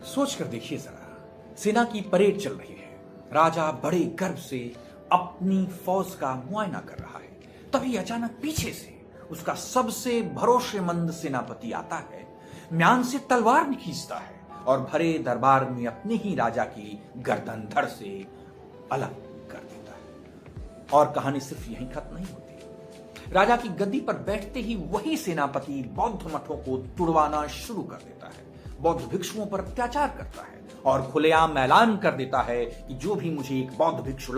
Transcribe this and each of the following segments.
सोच कर देखिए जरा, सेना की परेड चल रही है। राजा बड़े गर्व से अपनी फौज का मुआयना कर रहा है। तभी अचानक पीछे से उसका सबसे भरोसेमंद सेनापति आता है, म्यान से तलवार खींचता है और भरे दरबार में अपने ही राजा की गर्दन धड़ से अलग कर देता है। और कहानी सिर्फ यहीं खत्म नहीं होती। राजा की गद्दी पर बैठते ही वही सेनापति बौद्ध मठों को तुड़वाना शुरू कर देता है, बौद्ध भिक्षुओं पर अत्याचार करता है और खुलेआम ऐलान कर देता है कि जो भी मुझे एक बौद्ध भिक्षु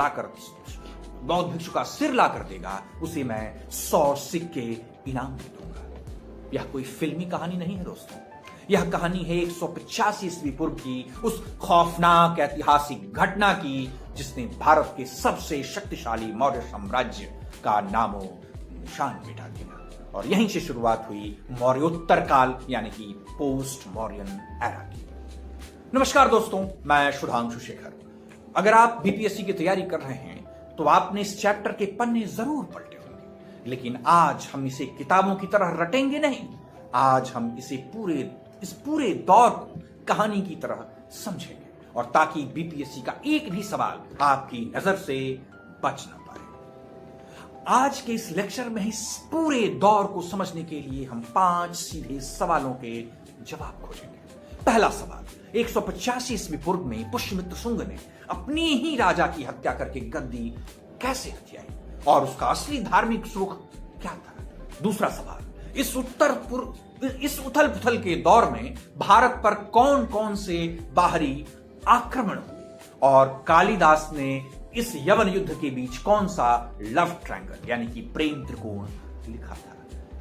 का सिर लाकर देगा उसे मैं 100 सिक्के इनाम दे दूंगा। यह कोई फिल्मी कहानी नहीं है दोस्तों, यह कहानी है 185 ईस्वी पूर्व की उस खौफनाक ऐतिहासिक घटना की जिसने भारत के सबसे शक्तिशाली मौर्य साम्राज्य का नामो निशान मिटा दिया। और यहीं से शुरुआत हुई मौर्योत्तर काल यानी कि पोस्ट मौर्यन एरा की। नमस्कार दोस्तों, मैं सुधांशु शेखर। अगर आप बीपीएससी की तैयारी कर रहे हैं तो आपने इस चैप्टर के पन्ने जरूर पलटे होंगे, लेकिन आज हम इसे किताबों की तरह रटेंगे नहीं। आज हम इस पूरे दौर को कहानी की तरह समझेंगे, और ताकि बीपीएससी का एक भी सवाल आपकी नजर से बच न पाए। आज के इस लेक्चर में इस पूरे दौर को समझने के लिए हम 5 सीधे सवालों के जवाब खोजेंगे। पहला सवाल, 185 ईस्वी पूर्व में पुष्यमित्र शुंग ने अपने ही राजा की हत्या करके गद्दी कैसे हथियाई और उसका असली धार्मिक सुख क्या था। दूसरा सवाल, इस उथल पुथल के दौर में भारत पर कौन कौन से बाहरी आक्रमण हुए और कालिदास ने इस यवन युद्ध के बीच कौन सा लव ट्रायंगल यानी कि प्रेम त्रिकोण लिखा था।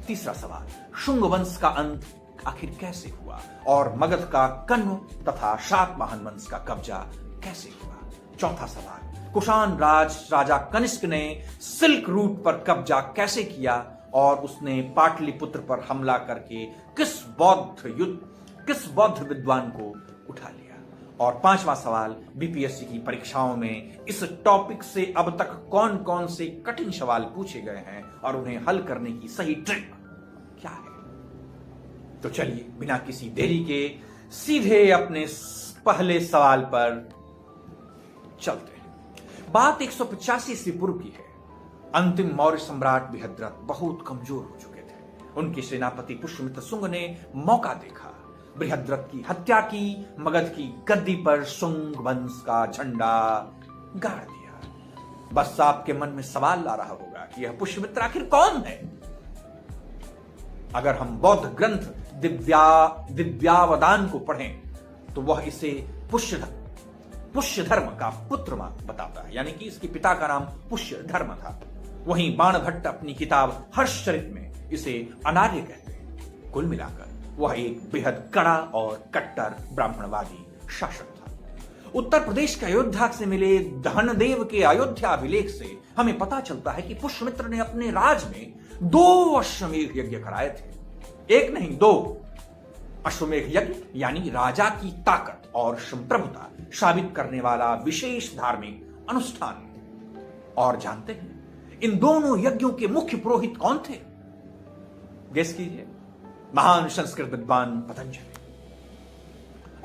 तीसरा सवाल, शुंग वंश का अंत आखिर कैसे हुआ और मगध का कण्व तथा शातवाहन वंश का कब्जा कैसे हुआ। चौथा सवाल, कुषाण राजा कनिष्क ने सिल्क रूट पर कब्जा कैसे किया और उसने पाटलिपुत्र पर हमला करके किस बौद्ध विद्वान को उठा लिया। और पांचवा सवाल, बीपीएससी की परीक्षाओं में इस टॉपिक से अब तक कौन कौन से कठिन सवाल पूछे गए हैं और उन्हें हल करने की सही ट्रिक क्या है। तो चलिए बिना किसी देरी के सीधे अपने पहले सवाल पर चलते हैं। बात 185 ईस्वी पूर्व की है। अंतिम मौर्य सम्राट बृहद्रथ बहुत कमजोर हो चुके थे। उनके सेनापति पुष्यमित्र शुंग ने मौका देखा, बृहद्रथ की हत्या की, मगध की गद्दी पर शुंग वंश का झंडा गाड़ दिया। बस आपके मन में सवाल ला रहा होगा कि यह पुष्यमित्र आखिर कौन है। अगर हम बौद्ध ग्रंथ दिव्यावदान को पढ़ें तो वह इसे पुष्यधर्म का पुत्र बताता है, यानी कि इसके पिता का नाम पुष्यधर्म था। वहीं बाणभट्ट अपनी किताब हर्षचरित में इसे अनार्य कहते हैं। कुल मिलाकर वह एक बेहद कड़ा और कट्टर ब्राह्मणवादी शासक था। उत्तर प्रदेश के अयोध्या से मिले धनदेव के अयोध्या अभिलेख से हमें पता चलता है कि पुष्यमित्र ने अपने राज में 2 अश्वमेध यज्ञ कराए थे। एक नहीं 2 अश्वमेध यज्ञ यानी राजा की ताकत और संप्रभुता साबित करने वाला विशेष धार्मिक अनुष्ठान। और जानते हैं इन दोनों यज्ञों के मुख्य पुरोहित कौन थे? गेस कीजिए। महान संस्कृत विद्वान पतंजलि।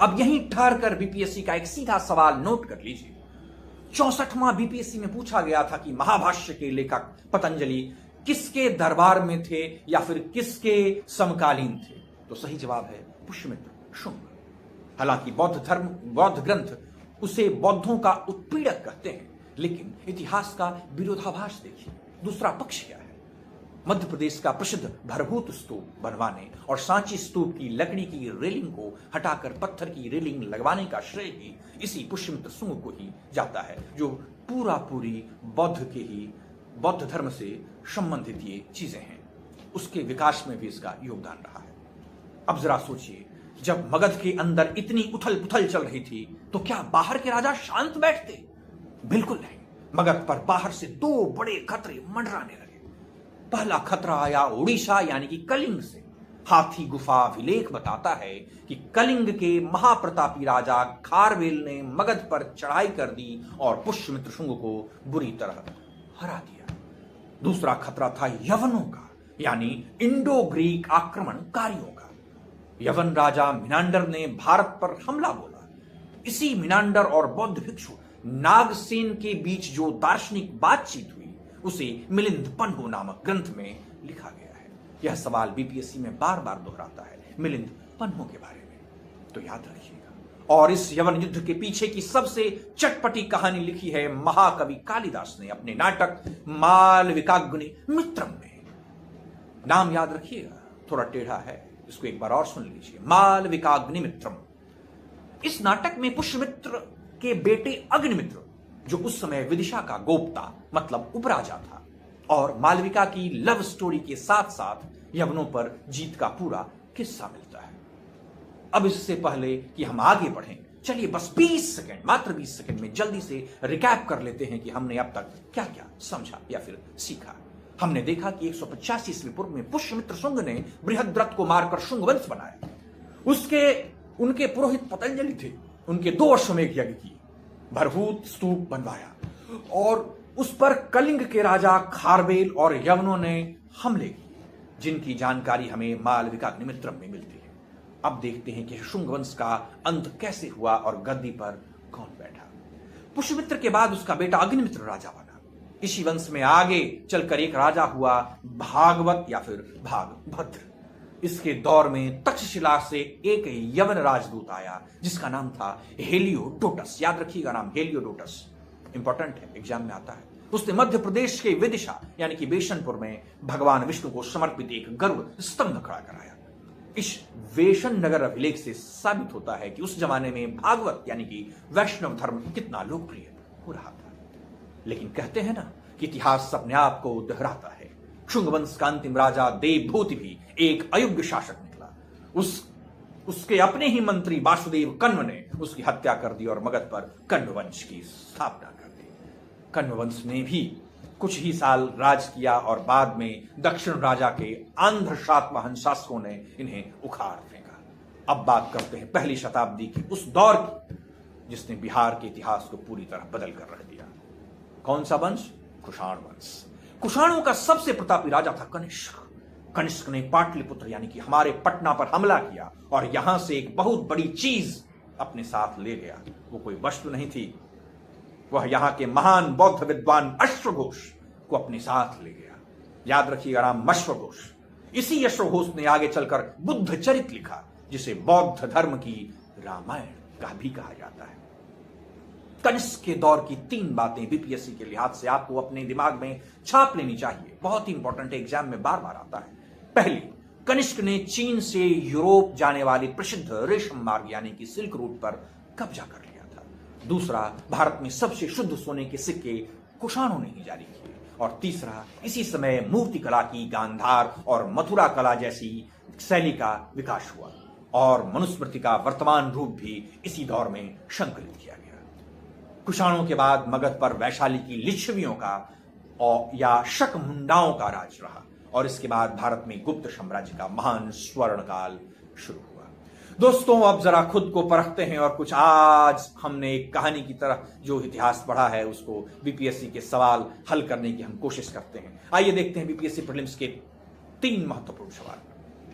अब यहीं ठहर कर बीपीएससी का एक सीधा सवाल नोट कर लीजिए। 64वां बीपीएससी में पूछा गया था कि महाभाष्य के लेखक पतंजलि किसके दरबार में थे या फिर किसके समकालीन थे। तो सही जवाब है पुष्यमित्र शुंग। हालांकि बौद्ध ग्रंथ उसे बौद्धों का उत्पीड़क कहते हैं, लेकिन इतिहास का विरोधाभास देखिए। दूसरा पक्ष क्या है? मध्य प्रदेश का प्रसिद्ध भरभूत स्तूप बनवाने और सांची स्तूप की लकड़ी की रेलिंग को हटाकर पत्थर की रेलिंग लगवाने का श्रेय ही इसी पुष्यमित्र शुंग को ही जाता है, जो पूरी बौद्ध धर्म से संबंधित ये चीजें हैं। उसके विकास में भी इसका योगदान रहा है। अब जरा सोचिए, जब मगध के अंदर इतनी उथल पुथल चल रही थी तो क्या बाहर के राजा शांत बैठते? बिल्कुल नहीं। मगध पर बाहर से 2 बड़े खतरे मंडराने लगे। पहला खतरा आया उड़ीसा यानी कि कलिंग से। हाथी गुफा अभिलेख बताता है कि कलिंग के महाप्रतापी राजा खारवेल ने मगध पर चढ़ाई कर दी और पुष्यमित्र शुंग को बुरी तरह हरा दिया। दूसरा खतरा था यवनों का यानी इंडो ग्रीक आक्रमणकारियों का। यवन राजा मिनांडर ने भारत पर हमला बोला। इसी मिनांडर और बौद्ध भिक्षु नागसेन के बीच जो दार्शनिक बातचीत हुई उसे मिलिंद पन्हु नामक ग्रंथ में लिखा गया है। यह सवाल बीपीएससी में बार बार दोहराता है मिलिंद पन्हु के बारे में, तो याद रखिएगा। और इस यवन युद्ध के पीछे की सबसे चटपटी कहानी लिखी है महाकवि कालिदास ने अपने नाटक मालविकाग्नि मित्रम में। नाम याद रखिएगा, थोड़ा टेढ़ा है, इसको एक बार और सुन लीजिए, मालविकाग्नि मित्रम। इस नाटक में पुष्यमित्र के बेटे अग्निमित्र, जो उस समय विदिशा का गोप्ता मतलब उपराजा था, और मालविका की लव स्टोरी के साथ साथ यवनों पर जीत का पूरा किस्सा मिलता है। अब इससे पहले कि हम आगे बढ़ें, चलिए बस 20 सेकंड, मात्र 20 सेकंड में जल्दी से रिकैप कर लेते हैं कि हमने अब तक क्या क्या समझा या फिर सीखा। हमने देखा कि 185 ईस्वी पूर्व में पुष्यमित्र शुंग ने बृहद्रथ को मारकर शुंग वंश बनाया। उनके पुरोहित पतंजलि थे, उनके 2 अश्वमेध यज्ञ किए, भरभूत स्तूप बनवाया, और उस पर कलिंग के राजा खारवेल और यवनों ने हमले किए, जिनकी जानकारी हमें मालविकाग्नि मित्रम में मिलती है। अब देखते हैं कि शुंग वंश का अंत कैसे हुआ और गद्दी पर कौन बैठा। पुष्यमित्र के बाद उसका बेटा अग्निमित्र राजा बना। इसी वंश में आगे चलकर एक राजा हुआ भागवत या फिर भागभद्र। इसके दौर में तक्षशिला से एक यवन राजदूत आया जिसका नाम था हेलियोडोटस। याद रखिएगा नाम, हेलियोडोटस इंपॉर्टेंट है, एग्जाम में आता है। उसने मध्य प्रदेश के विदिशा यानी कि बेशनपुर में भगवान विष्णु को समर्पित एक गर्व स्तंभ खड़ा कराया। इस वेशन नगर अभिलेख से साबित होता है कि उस जमाने में भागवत यानी कि वैष्णव धर्म कितना लोकप्रिय हो रहा था। लेकिन कहते हैं ना कि इतिहास अपने आप को दोहराता है। शुंग वंश का अंतिम राजा देवभूति भी एक अयोग्य शासक निकला। उसके अपने ही मंत्री वासुदेव कण्व ने उसकी हत्या कर दी और मगध पर कण्व वंश की स्थापना कर दी। कण्व वंश ने भी कुछ ही साल राज किया और बाद में दक्षिण राजा के आंध्र सातवाहन शासकों ने इन्हें उखाड़ फेंका। अब बात करते हैं पहली शताब्दी की उस दौर की जिसने बिहार के इतिहास को पूरी तरह बदल कर रख दिया। कौन सा वंश? कुषाण वंश। कुषाणों का सबसे प्रतापी राजा था कनिष्क। कनिष्क ने पाटलिपुत्र यानी कि हमारे पटना पर हमला किया और यहां से एक बहुत बड़ी चीज अपने साथ ले गया। वो कोई वस्तु नहीं थी, वह यहां के महान बौद्ध विद्वान अश्वघोष को अपने साथ ले गया। याद रखिएगा नाम अश्वघोष। इसी अश्वघोष ने आगे चलकर बुद्ध चरित लिखा, जिसे बौद्ध धर्म की रामायण का भी कहा जाता है। कनिष्क के दौर की 3 बातें बीपीएससी के लिहाज से आपको अपने दिमाग में छाप लेनी चाहिए, बहुत ही इंपॉर्टेंट है, एग्जाम में बार बार आता है। पहली, कनिष्क ने चीन से यूरोप जाने वाली प्रसिद्ध रेशम मार्ग यानी कि सिल्क रूट पर कब्जा कर लिया था। दूसरा, भारत में सबसे शुद्ध सोने के सिक्के कुषाणों ने ही जारी किए। और तीसरा, इसी समय मूर्ति कला की गांधार और मथुरा कला जैसी शैली का विकास हुआ और मनुस्मृति का वर्तमान रूप भी इसी दौर में संकलित किया गया। कुषाणों के बाद मगध पर वैशाली की लिच्छवियों का या शक मुंडाओं का राज रहा और इसके बाद भारत में गुप्त साम्राज्य का महान स्वर्ण काल शुरू हुआ। दोस्तों, अब जरा खुद को परखते हैं और कुछ आज हमने एक कहानी की तरह जो इतिहास पढ़ा है उसको बीपीएससी के सवाल हल करने की हम कोशिश करते हैं। आइए देखते हैं बीपीएससी प्रीलिम्स के 3 महत्वपूर्ण सवाल।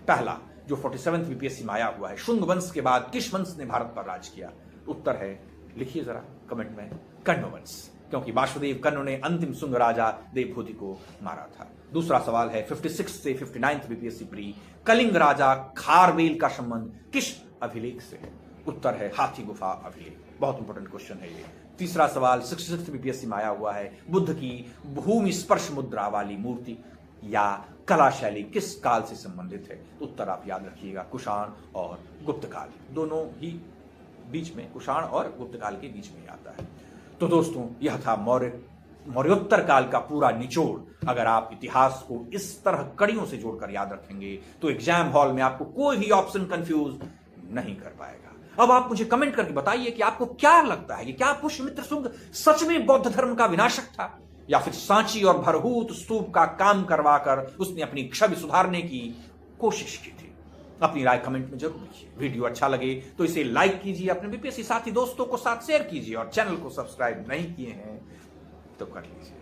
पहला, जो 47th बीपीएससी में आया हुआ है, शुंग वंश के बाद किस वंश ने भारत पर राज किया? उत्तर है, लिखिए जरा कमेंट में, कण्व वंश, क्योंकि वासुदेव कण्व ने अंतिम शुंग राजा देवभूति को मारा था। दूसरा सवाल है 56 से 59th बीपीएससी प्री, कलिंग राजा खारवेल का संबंध किस अभिलेख से है? उत्तर है हाथी गुफा अभिलेख। बहुत इंपॉर्टेंट क्वेश्चन है ये। तीसरा सवाल 66th बीपीएससी में आया हुआ है, बुद्ध की भूमि स्पर्श मुद्रा वाली मूर्ति या कला शैली किस काल से संबंधित है? उत्तर आप याद रखिएगा, कुषाण और गुप्त काल, दोनों ही बीच में, कुषाण और गुप्त काल के बीच में आता है। तो दोस्तों, यह था मौर्योत्तर काल का पूरा निचोड़। अगर आप इतिहास को इस तरह कड़ियों से जोड़कर याद रखेंगे तो एग्जाम हॉल में आपको कोई भी ऑप्शन कंफ्यूज नहीं कर पाएगा। अब आप मुझे कमेंट करके बताइए कि आपको क्या लगता है कि क्या पुष्यमित्र शुंग सच में बौद्ध धर्म का विनाशक था या फिर सांची और भरभूत स्तूप का काम करवाकर उसने अपनी छवि सुधारने की कोशिश की थी? अपनी राय कमेंट में जरूर लिखिए। वीडियो अच्छा लगे तो इसे लाइक कीजिए, अपने बीपीएससी साथी दोस्तों को साथ शेयर कीजिए और चैनल को सब्सक्राइब नहीं किए हैं तो कर लीजिए।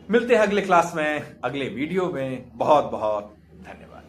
मिलते हैं अगले क्लास में, अगले वीडियो में। बहुत बहुत धन्यवाद।